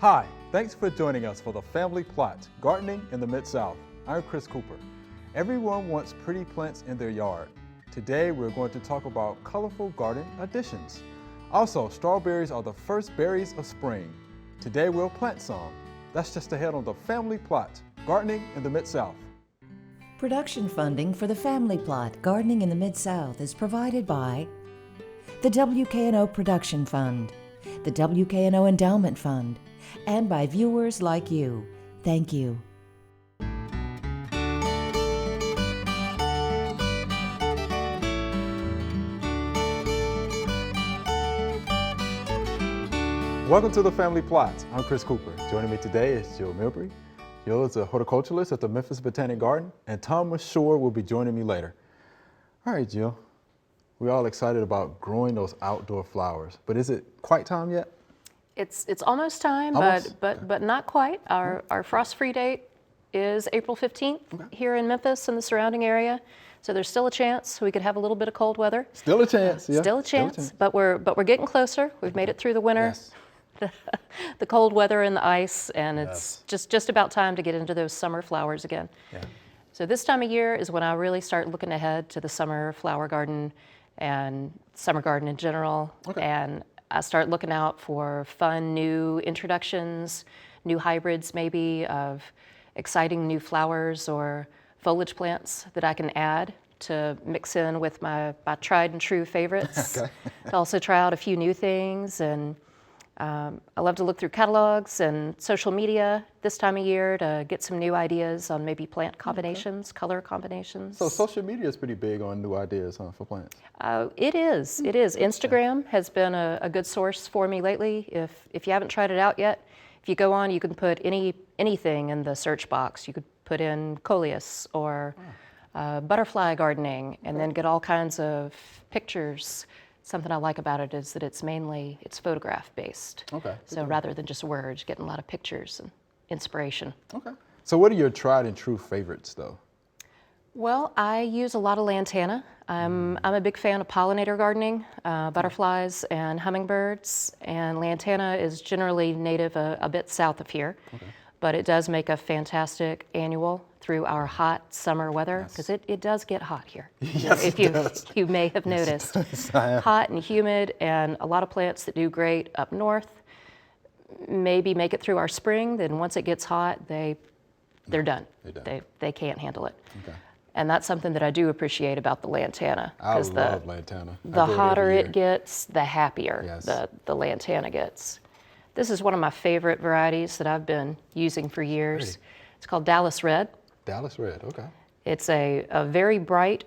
Hi, thanks for joining us for the Family Plot, Gardening in the Mid-South. I'm Chris Cooper. Everyone wants pretty plants in their yard. Today we're going to talk about colorful garden additions. Also, strawberries are the first berries of spring. Today we'll plant some. That's just ahead on the Family Plot, Gardening in the Mid-South. Production funding for the Family Plot, Gardening in the Mid-South is provided by the WKNO Production Fund, the WKNO Endowment Fund, and by viewers like you. Thank you. Welcome to the Family Plot. I'm Chris Cooper. Joining me today is Jill Milbury. Jill is a horticulturalist at the Memphis Botanic Garden, and Thomas Shore will be joining me later. All right, Jill. We're all excited about growing those outdoor flowers, but is it quite time yet? It's almost time, Almost? but not quite. Our frost-free date is April 15th here in Memphis and the surrounding area. So there's still a chance we could have a little bit of cold weather. Still a chance, yeah. Still a chance, but we're getting closer. We've made it through the winter. Yes. The cold weather and the ice, and Yes. it's just about time to get into those summer flowers again. Yeah. So this time of year is when I really start looking ahead to the summer flower garden and summer garden in general. Okay. And I start looking out for fun new introductions, new hybrids maybe of exciting new flowers or foliage plants that I can add to mix in with my tried and true favorites. Okay. To also try out a few new things. And I love to look through catalogs and social media this time of year to get some new ideas on maybe plant combinations, color combinations. So social media is pretty big on new ideas, huh, for plants? It is. Instagram has been a good source for me lately. If you haven't tried it out yet, if you go on, you can put anything in the search box. You could put in coleus or butterfly gardening, and then get all kinds of pictures. Something I like about it is that it's photograph based. Okay. So rather than just words, getting a lot of pictures and inspiration. Okay. So what are your tried and true favorites, though? Well, I use a lot of lantana. I'm a big fan of pollinator gardening, butterflies and hummingbirds, and lantana is generally native a bit south of here, but it does make a fantastic annual through our hot summer weather, because it does get hot here. Yes, If it does. you may have noticed. Hot and humid, and a lot of plants that do great up north maybe make it through our spring, then once it gets hot, they're done. They're done. They can't handle it. Okay. And that's something that I do appreciate about the lantana. I 'Cause love lantana. I The grow it hotter every it year. gets, the happier Yes. the lantana gets. This is one of my favorite varieties that I've been using for years. Pretty. It's called Dallas Red. Dallas Red, okay. It's a very bright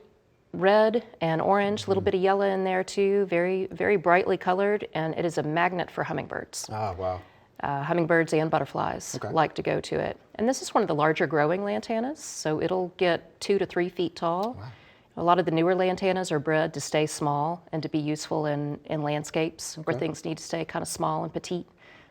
red and orange, a little bit of yellow in there too, very, very brightly colored, and it is a magnet for hummingbirds. Ah, wow. Hummingbirds and butterflies Okay. like to go to it. And this is one of the larger growing lantanas, so it'll get 2 to 3 feet tall. Wow. A lot of the newer lantanas are bred to stay small and to be useful in landscapes where Okay. things need to stay kind of small and petite.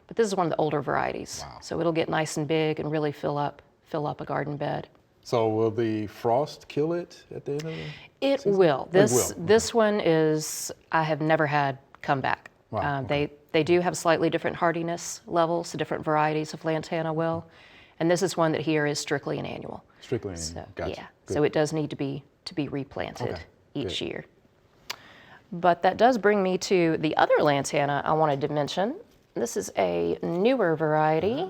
But this is one of the older varieties, Wow. so it'll get nice and big and really fill up a garden bed. So will the frost kill it at the end of the It season? will. It will, This one is, I have never had come back. Wow, okay. They do have slightly different hardiness levels, so different varieties of lantana will. And this is one that here is strictly an annual. Strictly So, annual. Gotcha. yeah, Good. so it does need to be replanted Okay, each good. year. But that does bring me to the other lantana I wanted to mention. This is a newer variety.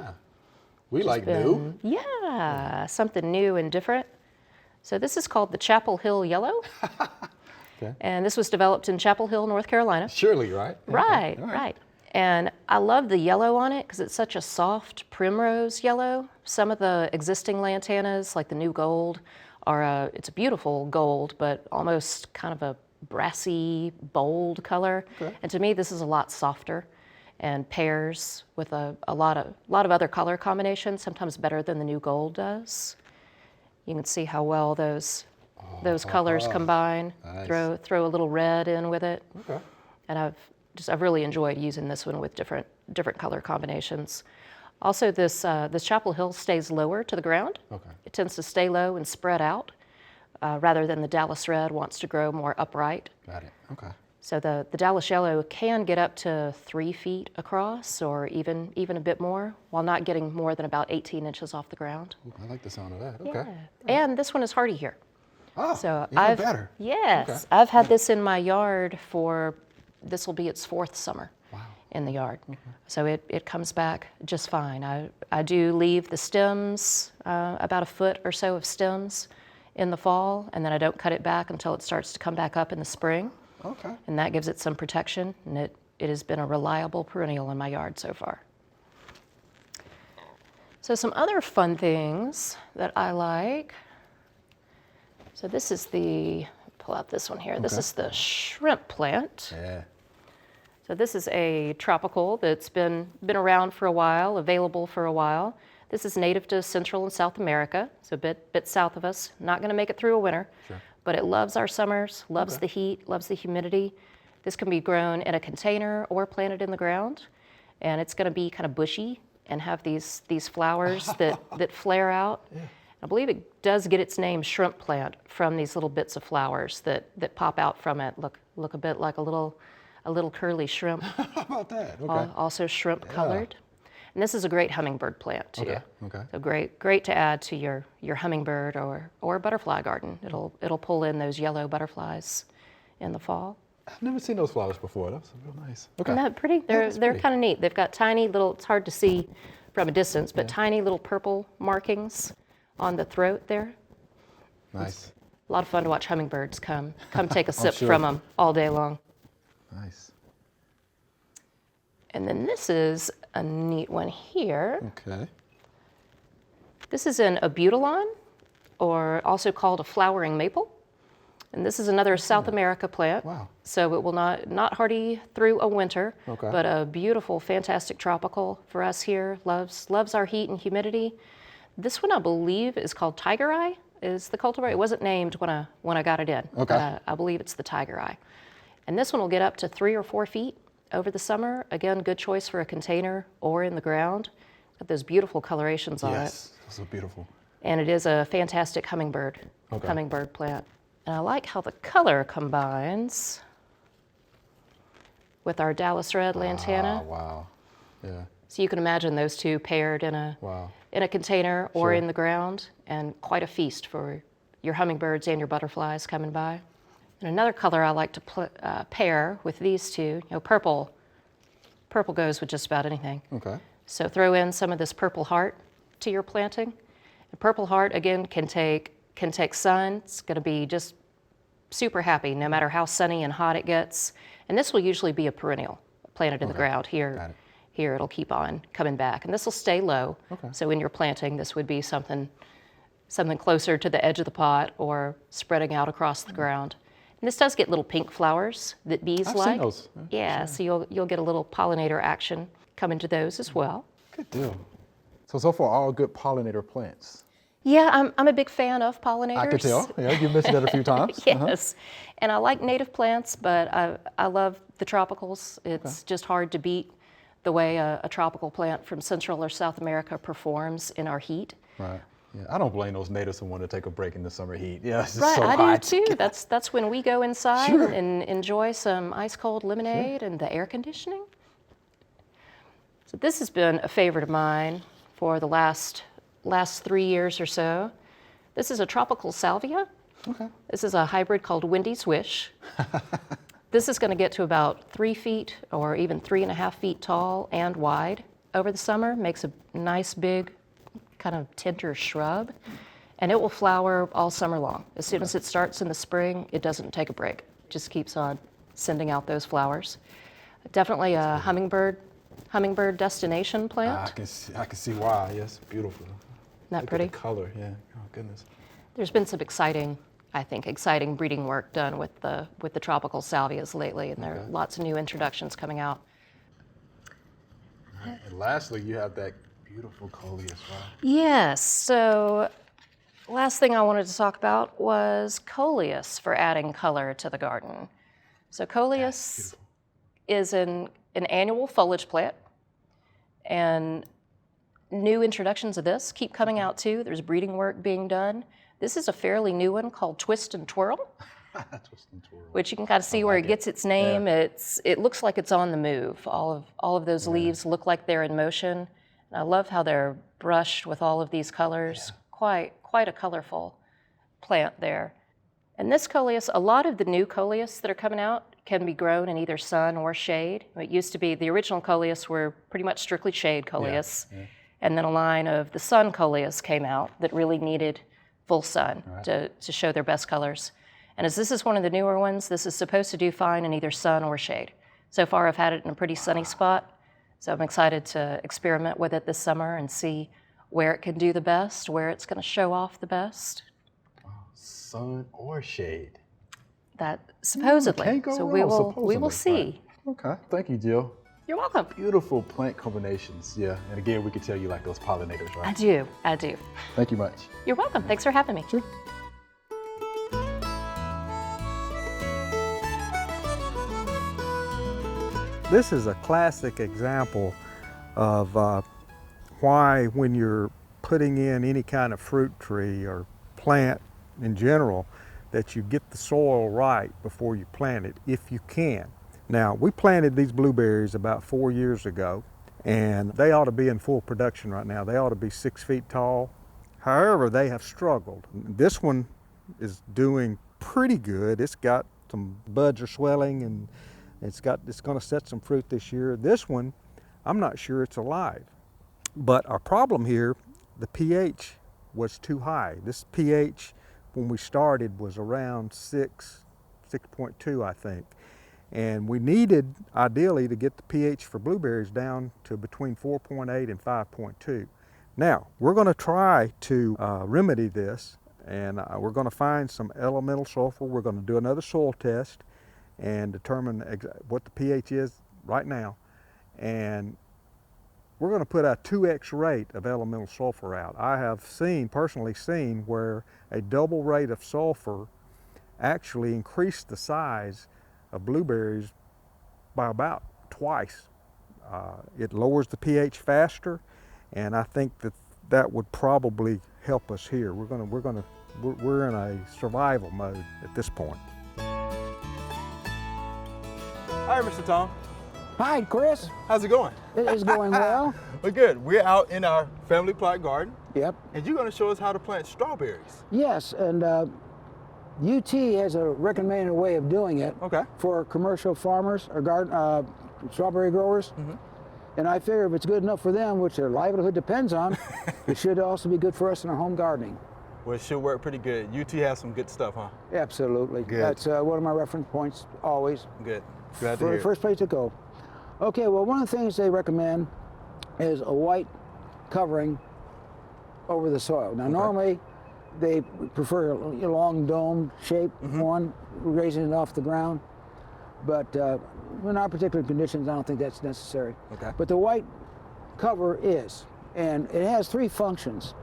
We like new. Yeah, something new and different. So this is called the Chapel Hill Yellow. Okay. And this was developed in Chapel Hill, North Carolina. Shirley, right? Okay. Right, All right. And I love the yellow on it because it's such a soft primrose yellow. Some of the existing lantanas, like the New Gold, it's a beautiful gold, but almost kind of a brassy, bold color. Okay. And to me, this is a lot softer and pairs with a lot of other color combinations, sometimes better than the New Gold does. You can see how well those colors combine. Nice. Throw a little red in with it. Okay. And I've really enjoyed using this one with different color combinations. Also, this Chapel Hill stays lower to the ground. Okay. It tends to stay low and spread out, rather than the Dallas Red wants to grow more upright. Got it. Okay. So the Dallas yellow can get up to 3 feet across, or even a bit more, while not getting more than about 18 inches off the ground. Ooh, I like the sound of that. Okay. Yeah. And this one is hardy here. Oh, So even better. Yes, Okay. I've had this in my yard for, this will be its 4th summer. Wow. In the yard. So it comes back just fine. I do leave the stems, about a foot or so of stems in the fall, and then I don't cut it back until it starts to come back up in the spring. Okay. And that gives it some protection, and it has been a reliable perennial in my yard so far. So some other fun things that I like. So this is pull out this one here. This Okay. is the shrimp plant. Yeah. So this is a tropical that's been around for a while, available for a while. This is native to Central and South America, so a bit south of us. Not going to make it through a winter, Sure. but it loves our summers, loves Okay. the heat, loves the humidity. This can be grown in a container or planted in the ground, and it's going to be kind of bushy and have these flowers that flare out. Yeah. I believe it does get its name shrimp plant from these little bits of flowers that pop out from it. Look a bit like a little curly shrimp. How about that? Okay. Also shrimp colored. And this is a great hummingbird plant too. Okay. Okay. So great to add to your hummingbird or butterfly garden. It'll pull in those yellow butterflies in the fall. I've never seen those flowers before. That's real nice. Okay. Isn't that pretty? They're pretty. kind of neat. They've got tiny little, it's hard to see from a distance, but tiny little purple markings on the throat there. Nice. A lot of fun to watch hummingbirds come take a sip sure. from them all day long. Nice. And then this is a neat one here. Okay. This is an abutilon, or also called a flowering maple. And this is another South America plant. Wow. So it will not hardy through a winter, Okay. but a beautiful, fantastic tropical for us here. Loves our heat and humidity. This one, I believe, is called Tiger Eye, is the cultivar. It wasn't named when I got it in. Okay. But I believe it's the Tiger Eye. And this one will get up to 3 or 4 feet over the summer. Again, good choice for a container or in the ground. Got those beautiful colorations on it. Yes. So beautiful. And it is a fantastic hummingbird plant. And I like how the color combines with our Dallas red lantana. Oh, wow. Yeah. So you can imagine those two paired in a Wow. container or Sure. in the ground, and quite a feast for your hummingbirds and your butterflies coming by. And another color I like to pair with these two, purple. Purple goes with just about anything. Okay. So throw in some of this purple heart to your planting. And purple heart, again, can take sun. It's going to be just super happy no matter how sunny and hot it gets. And this will usually be a perennial planted in the ground. Got it. Here it'll keep on coming back. And this will stay low. Okay. So when you're planting, this would be something closer to the edge of the pot or spreading out across the ground. And this does get little pink flowers that bees I've like. seen those. Yeah, so you'll get a little pollinator action coming to those as well. Good deal. So far, all good pollinator plants. Yeah, I'm a big fan of pollinators. I could tell. Yeah, you mentioned that a few times. Yes, and I like native plants, but I love the tropicals. It's just hard to beat the way a tropical plant from Central or South America performs in our heat. Right. Yeah, I don't blame those natives who want to take a break in the summer heat. Yeah, it's just Right, so I hot. do too. That's when we go inside Sure. and enjoy some ice cold lemonade and the air conditioning. So this has been a favorite of mine for the last 3 years or so. This is a tropical salvia. Okay. This is a hybrid called Wendy's Wish. This is going to get to about 3 feet or even 3.5 feet tall and wide over the summer. Makes a nice big kind of tender shrub. And it will flower all summer long. As soon as it starts in the spring, it doesn't take a break. It just keeps on sending out those flowers. Definitely a hummingbird destination plant. I can see why. Yes, beautiful. Isn't that Look pretty? at the color. Yeah. Oh goodness. There's been some exciting breeding work done with the tropical salvias lately, and there are lots of new introductions coming out. And lastly, you have that beautiful coleus, right? Yes, so last thing I wanted to talk about was coleus for adding color to the garden. So coleus is an annual foliage plant, and new introductions of this keep coming out too. There's breeding work being done. This is a fairly new one called Twist and Twirl. Twisting twirl. which you can kind of see where it gets its name. It looks like it's on the move. All of those leaves look like they're in motion. And I love how they're brushed with all of these colors. Quite a colorful plant there. And this coleus, a lot of the new coleus that are coming out can be grown in either sun or shade. It used to be the original coleus were pretty much strictly shade coleus. And then a line of the sun coleus came out that really needed full sun to show their best colors. And as this is one of the newer ones, this is supposed to do fine in either sun or shade. So far I've had it in a pretty sunny spot, so I'm excited to experiment with it this summer and see where it can do the best, where it's going to show off the best. Sun or shade? That supposedly. Can't go So wrong, we will see. Okay, thank you, Jill. You're welcome. Beautiful plant combinations, yeah. And again, we can tell you like those pollinators, right? I do. Thank you much. You're welcome. Thanks for having me. Sure. This is a classic example of why when you're putting in any kind of fruit tree or plant in general, that you get the soil right before you plant it, if you can. Now, we planted these blueberries about 4 years ago, and they ought to be in full production right now. They ought to be 6 feet tall. However, they have struggled. This one is doing pretty good. It's got some buds are swelling, and it's going to set some fruit this year. This one, I'm not sure it's alive. But our problem here, the pH was too high. This pH, when we started, was around 6.2, I think. And we needed, ideally, to get the pH for blueberries down to between 4.8 and 5.2. Now, we're going to try to remedy this, and we're going to find some elemental sulfur. We're going to do another soil test and determine what the pH is right now. And we're going to put a 2x rate of elemental sulfur out. I have personally seen where a double rate of sulfur actually increased the size of blueberries by about twice. It lowers the pH faster, and I think that would probably help us here. We're in a survival mode at this point. Hi, Mr. Tom. Hi, Chris. How's it going? It is going well. We're good. We're out in our family plot garden, Yep. and you're going to show us how to plant strawberries. Yes, and UT has a recommended way of doing it Okay. for commercial farmers or garden strawberry growers. And I figure if it's good enough for them, which their livelihood depends on, it should also be good for us in our home gardening. Well, it should work pretty good. UT has some good stuff, huh? Absolutely. Good. That's one of my reference points always. Good. Glad to hear it. First place to go. Okay, well, one of the things they recommend is a white covering over the soil. Now, normally they prefer a long dome shaped one, raising it off the ground. But in our particular conditions, I don't think that's necessary. Okay. But the white cover is, and it has three functions.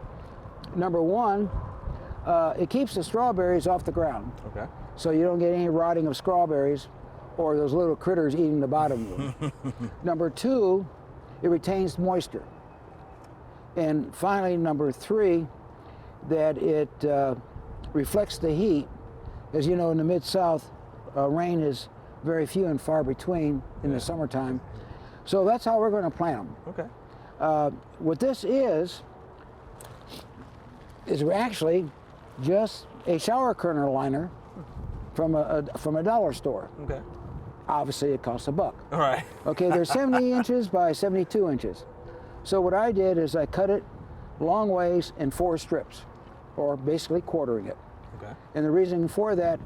Number one, it keeps the strawberries off the ground. Okay. So you don't get any rotting of strawberries or those little critters eating the bottom of them. Number two, it retains moisture. And finally, number three, that it reflects the heat. As you know, in the Mid-South, rain is very few and far between in the summertime. So that's how we're going to plant them. Okay. What this is actually just a shower kernel liner from a dollar store. Okay. Obviously, it costs $1. All right. Okay, they're 70 inches by 72 inches. So what I did is I cut it long ways in 4 strips, or basically quartering it. Okay. And the reason for that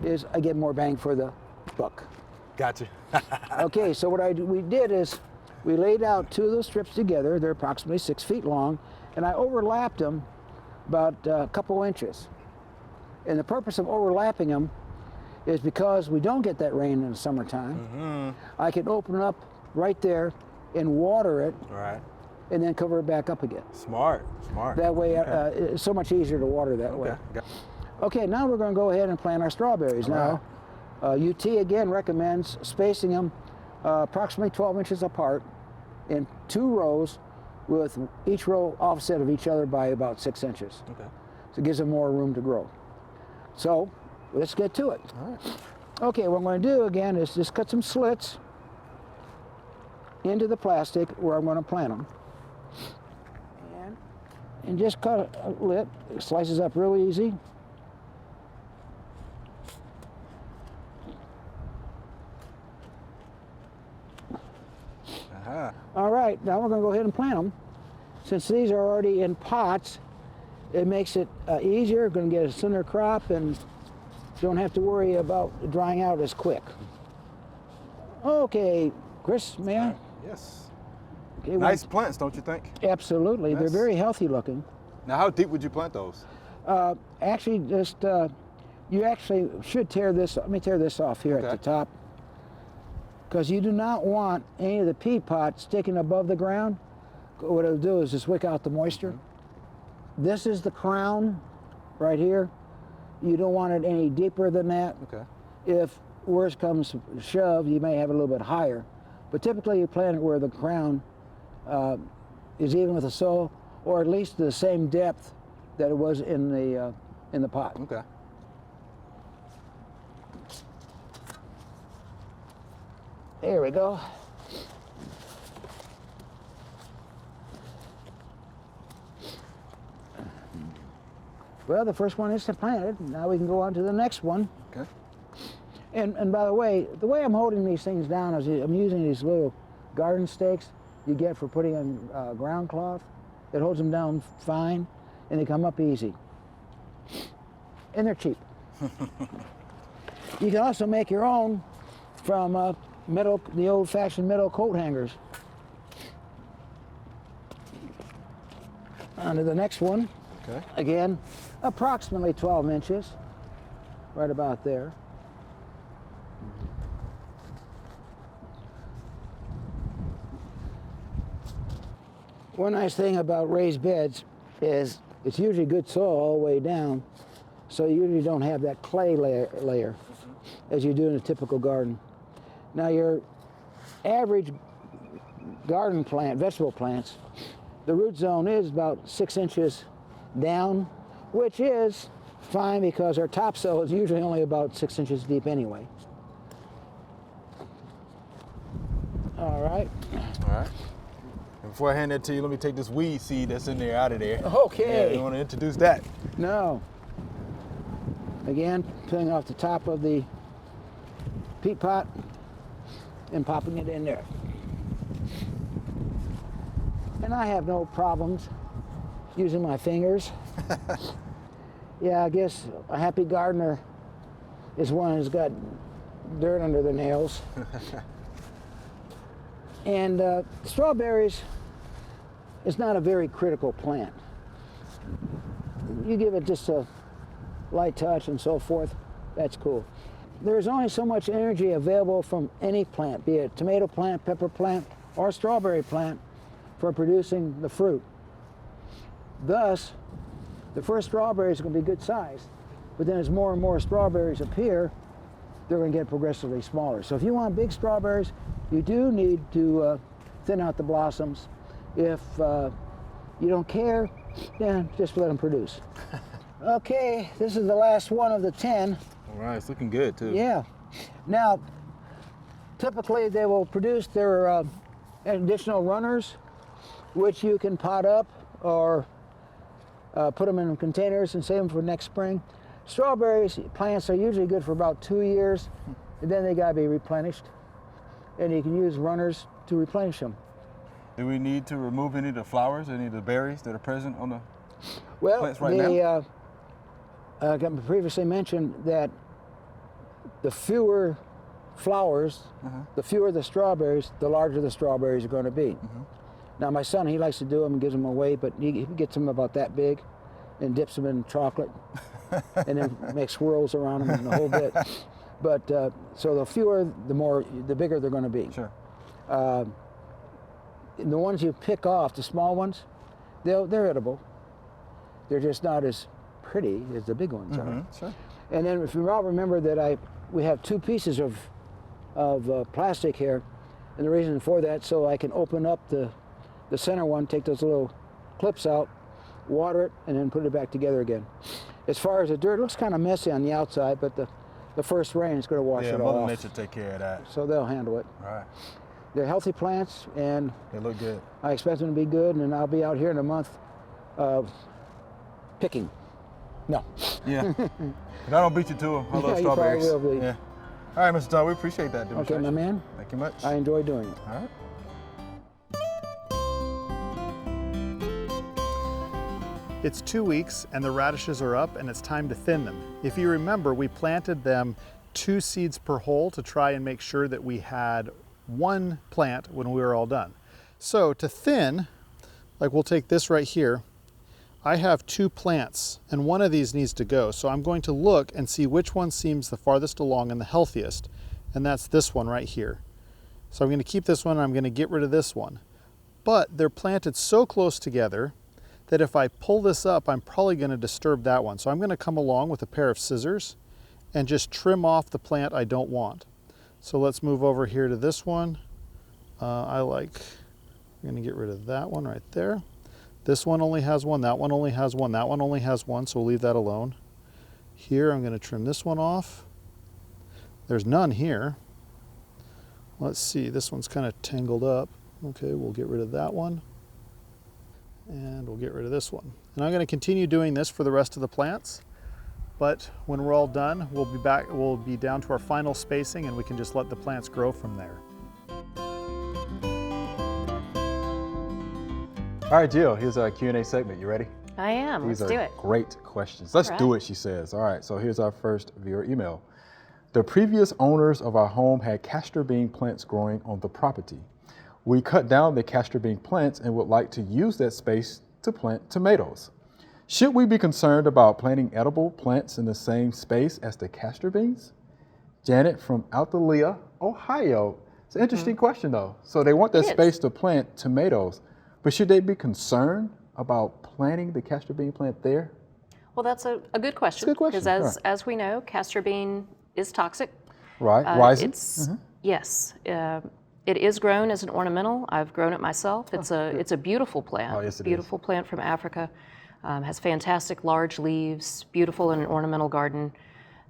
is I get more bang for the buck. Gotcha. Okay, so what we did is we laid out 2 of those strips together. They're approximately 6 feet long, and I overlapped them about a couple inches. And the purpose of overlapping them is because we don't get that rain in the summertime. I can open it up right there and water it, All right. and then cover it back up again. Smart. Smart. That way, Okay. it's so much easier to water that way. Okay. Okay, now we're going to go ahead and plant our strawberries. All Now, UT again recommends spacing them approximately 12 inches apart in 2 rows, with each row offset of each other by about 6 inches. Okay. So it gives them more room to grow. So let's get to it. All right. Okay, what I'm going to do again is just cut some slits into the plastic where I'm going to plant them. And just cut a lip. It slices up real easy. Aha. All right, now we're going to go ahead and plant them. Since these are already in pots, it makes it easier. Going to get a sooner crop and don't have to worry about drying out as quick. Okay, Chris, may I? Yes. Okay, Nice plants, don't you think? Absolutely. Yes. They're very healthy looking. Now, how deep would you plant those? Actually, just you actually should tear this. Let me tear this off here Okay. at the top, because you do not want any of the peat pot sticking above the ground. What it'll do is just wick out the moisture. This is the crown right here. You don't want it any deeper than that. Okay. If worse comes to shove, you may have it a little bit higher. But typically you plant it where the crown is even with the soil, or at least the same depth that it was in the pot. Okay. There we go. Well, the first one is planted. Now we can go on to the next one. Okay. And by the way I'm holding these things down is I'm using these little garden stakes you get for putting on ground cloth. It holds them down fine, and they come up easy. And they're cheap. You can also make your own from the old-fashioned metal coat hangers. On to the next one. Okay. Again, approximately 12 inches, right about there. One nice thing about raised beds is it's usually good soil all the way down, so you usually don't have that clay layer as you do in a typical garden. Now your average garden plant, vegetable plants, the root zone is about 6 inches down, which is fine because our topsoil is usually only about 6 inches deep anyway. All right. All right. And before I hand that to you, let me take this weed seed that's in there out of there. Okay. Yeah, you want to introduce that? No. Again, pulling off the top of the peat pot and popping it in there. And I have no problems using my fingers. Yeah, I guess a happy gardener is one who's got dirt under their nails. And strawberries is not a very critical plant. You give it just a light touch and so forth, that's cool. There's only so much energy available from any plant, be it tomato plant, pepper plant, or strawberry plant, for producing the fruit. Thus, the first strawberries are going to be good size, but then as more and more strawberries appear, they're going to get progressively smaller. So if you want big strawberries, you do need to thin out the blossoms. If you don't care, then just let them produce. Okay, this is the last one of the 10. All right, it's looking good too. Yeah. Now, typically they will produce their additional runners, which you can pot up or put them in containers and save them for next spring. Strawberries plants are usually good for about 2 years, and then they gotta be replenished. And you can use runners to replenish them. Do we need to remove any of the flowers, any of the berries that are present on the Well, plants right now? I previously mentioned that the fewer flowers, the fewer the strawberries, the larger the strawberries are going to be. Now my son, he likes to do them and gives them away, but he gets them about that big and dips them in chocolate and then makes swirls around them and the whole bit. But so the fewer, the bigger they're going to be. Sure. The ones you pick off, the small ones, they're edible. They're just not as pretty as the big ones are. Sure. And then if you all remember that we have 2 pieces of plastic here, and the reason for that, so I can open up the center one, take those little clips out, water it, and then put it back together again. As far as the dirt, it looks kind of messy on the outside, but the first rain is going to wash Yeah, it Mother off. Nature take care of that. So they'll handle it. All right. They're healthy plants, and They look good. I expect them to be good, and I'll be out here in a month picking. No. Yeah. If I don't beat you to them, I love Yeah, you probably strawberries. will be. Yeah. All right, Mr. Todd, we appreciate that Okay, demonstration. my man. Thank you much. I enjoy doing it. All right. It's 2 weeks and the radishes are up and it's time to thin them. If you remember, we planted them 2 seeds per hole to try and make sure that we had 1 plant when we were all done. So to thin, like we'll take this right here, I have 2 plants and one of these needs to go. So I'm going to look and see which one seems the farthest along and the healthiest. And that's this one right here. So I'm going to keep this one and I'm going to get rid of this one. But they're planted so close together that if I pull this up, I'm probably going to disturb that one. So I'm going to come along with a pair of scissors and just trim off the plant I don't want. So let's move over here to this one. I'm going to get rid of that one right there. This one only has one, that one only has one, that one only has one, so we'll leave that alone. Here, I'm going to trim this one off. There's none here. Let's see, this one's kind of tangled up. Okay, we'll get rid of that one. And we'll get rid of this one. And I'm going to continue doing this for the rest of the plants, but when we're all done, we'll be down to our final spacing and we can just let the plants grow from there. All right, Jill, here's our Q&A segment. You ready? I am. These Let's are do it. great questions. Let's All do right. it, she says. All right, so here's our first viewer email. The previous owners of our home had castor bean plants growing on the property. We cut down the castor bean plants and would like to use that space to plant tomatoes. Should we be concerned about planting edible plants in the same space as the castor beans? Janet from Altalea, Ohio. It's an interesting question though. So they want that It is. space to plant tomatoes, but should they be concerned about planting the castor bean plant there? Well, that's a good question. good question, Because right. as we know, castor bean is toxic. Right, rising? Yes. It is grown as an ornamental. I've grown it myself. It's a beautiful plant. Oh, yes, it is. Beautiful plant from Africa. Has fantastic large leaves. Beautiful in an ornamental garden.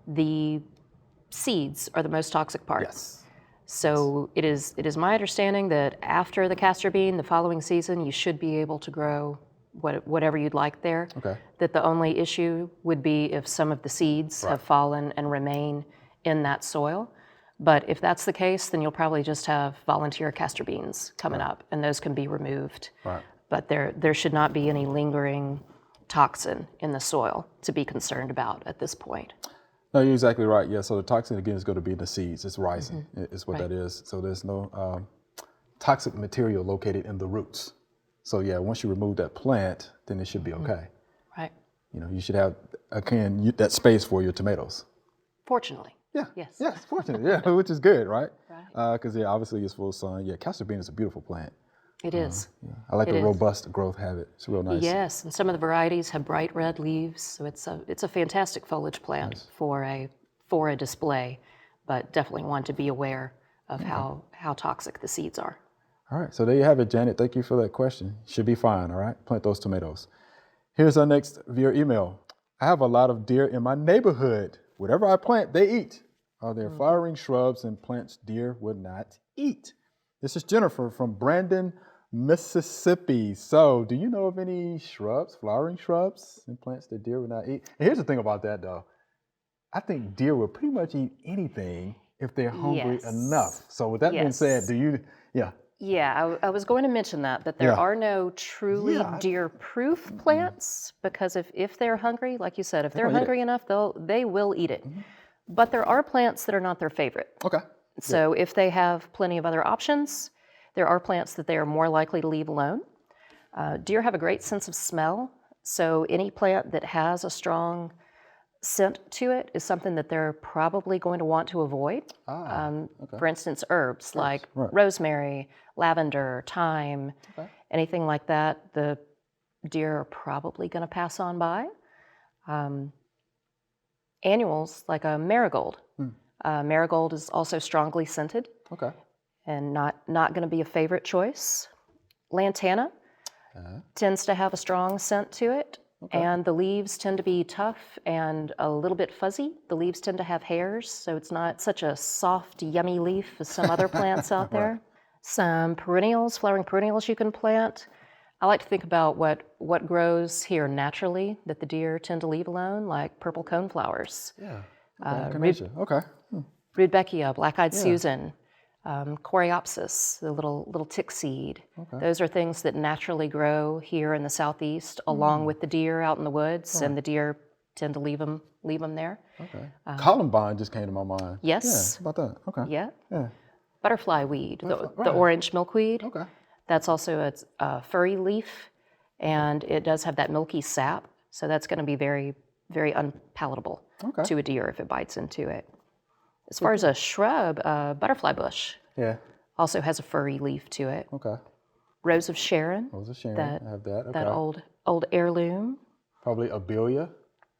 The seeds are the most toxic part. Yes. So it is my understanding that after the castor bean, the following season, you should be able to grow whatever you'd like there. Okay. That the only issue would be if some of the seeds have fallen and remain in that soil. But if that's the case, then you'll probably just have volunteer castor beans coming up, and those can be removed. Right. But there should not be any lingering toxin in the soil to be concerned about at this point. No, you're exactly right. Yeah, so the toxin again is going to be in the seeds. It's rising, is what Right. that is. So there's no toxic material located in the roots. So yeah, once you remove that plant, then it should be okay. Right. You know, you should have that space for your tomatoes. Fortunately. Yeah. Yes. Yes, fortunately, yeah, which is good, right? Right. Because yeah, obviously it's full sun. Yeah, castor bean is a beautiful plant. It is. I like It the is. robust growth habit. It's real nice. Yes, and some of the varieties have bright red leaves, so it's a fantastic foliage plant for a display, but definitely one to be aware of how toxic the seeds are. All right, so there you have it, Janet. Thank you for that question. Should be fine, all right? Plant those tomatoes. Here's our next viewer email. I have a lot of deer in my neighborhood. Whatever I plant, they eat. Are there flowering shrubs and plants deer would not eat? This is Jennifer from Brandon, Mississippi. So do you know of any shrubs, flowering shrubs and plants that deer would not eat? And here's the thing about that though. I think deer will pretty much eat anything if they're hungry Yes. enough. So with that being said, Yes. Yeah, I was going to mention that there Yeah. are no truly Yeah. deer-proof plants because if they're hungry, like you said, if they're gonna eat it. hungry enough, they will eat it. But there are plants that are not their favorite. Okay. So if they have plenty of other options, there are plants that they are more likely to leave alone. Deer have a great sense of smell, so any plant that has a strong scent to it is something that they're probably going to want to avoid. For instance, herbs like right. rosemary, lavender, thyme, anything like that, the deer are probably going to pass on by. Annuals like a marigold. Marigold is also strongly scented Okay. and not going to be a favorite choice. Lantana tends to have a strong scent to it. And the leaves tend to be tough and a little bit fuzzy. The leaves tend to have hairs, so it's not such a soft, yummy leaf as some other plants out there. Some perennials, flowering perennials you can plant. I like to think about what grows here naturally that the deer tend to leave alone, like purple coneflowers. Yeah. Okay. Rudbeckia, black-eyed Susan, Coreopsis, the little tick seed. Those are things that naturally grow here in the southeast, along with the deer out in the woods, and the deer tend to leave them there. Okay. Columbine just came to my mind. Yes. Yeah, about that. Okay. Yeah. Yeah. Butterfly weed, the right. orange milkweed. Okay. That's also a furry leaf, and it does have that milky sap, so that's going to be very, very unpalatable to a deer if it bites into it. As far as a shrub, butterfly bush Yeah. also has a furry leaf to it. Okay. Rose of Sharon, Rose of Sharon. that- I have that. Okay. that old heirloom. Probably Abelia.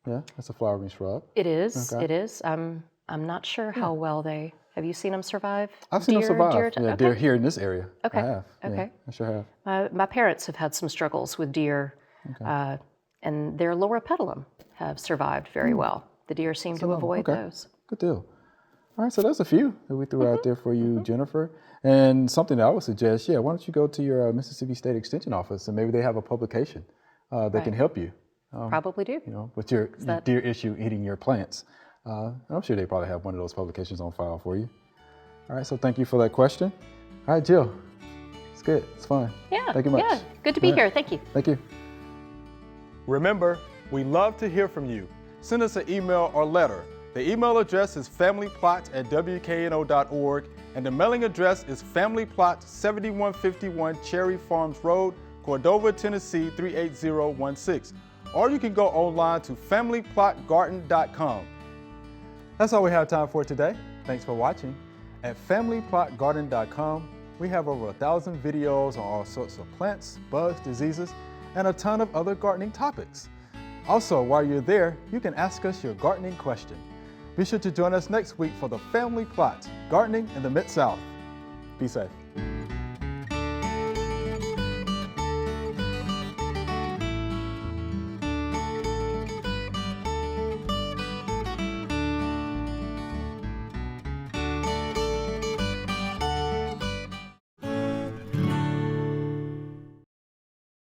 Yeah, that's a flowering shrub. It is. Okay. It is. I'm not sure how well they. Have you seen them survive? I've seen them survive. okay. Deer here in this area. Okay. I have. Yeah, Okay. I sure have. My parents have had some struggles with deer, and their Laura pedalum have survived very well. The deer seem to avoid Okay. those. Good deal. All right, so that's a few that we threw out there for you, Jennifer. And something that I would suggest, why don't you go to your Mississippi State Extension office and maybe they have a publication that can help you, Probably do. with your that- deer issue eating your plants. I'm sure they probably have one of those publications on file for you. All right, so thank you for that question. All right, Jill, it's good, it's fun. Yeah. Thank you much. Yeah. Good to be All right. here. Thank you. Thank you. Remember, we love to hear from you. Send us an email or letter. The email address is familyplot@wkno.org, and the mailing address is Family Plot, 7151 Cherry Farms Road, Cordova, Tennessee 38016. Or you can go online to familyplotgarden.com. That's all we have time for today. Thanks for watching. At familyplotgarden.com, we have over 1,000 videos on all sorts of plants, bugs, diseases, and a ton of other gardening topics. Also, while you're there, you can ask us your gardening question. Be sure to join us next week for the Family Plot, Gardening in the Mid-South. Be safe.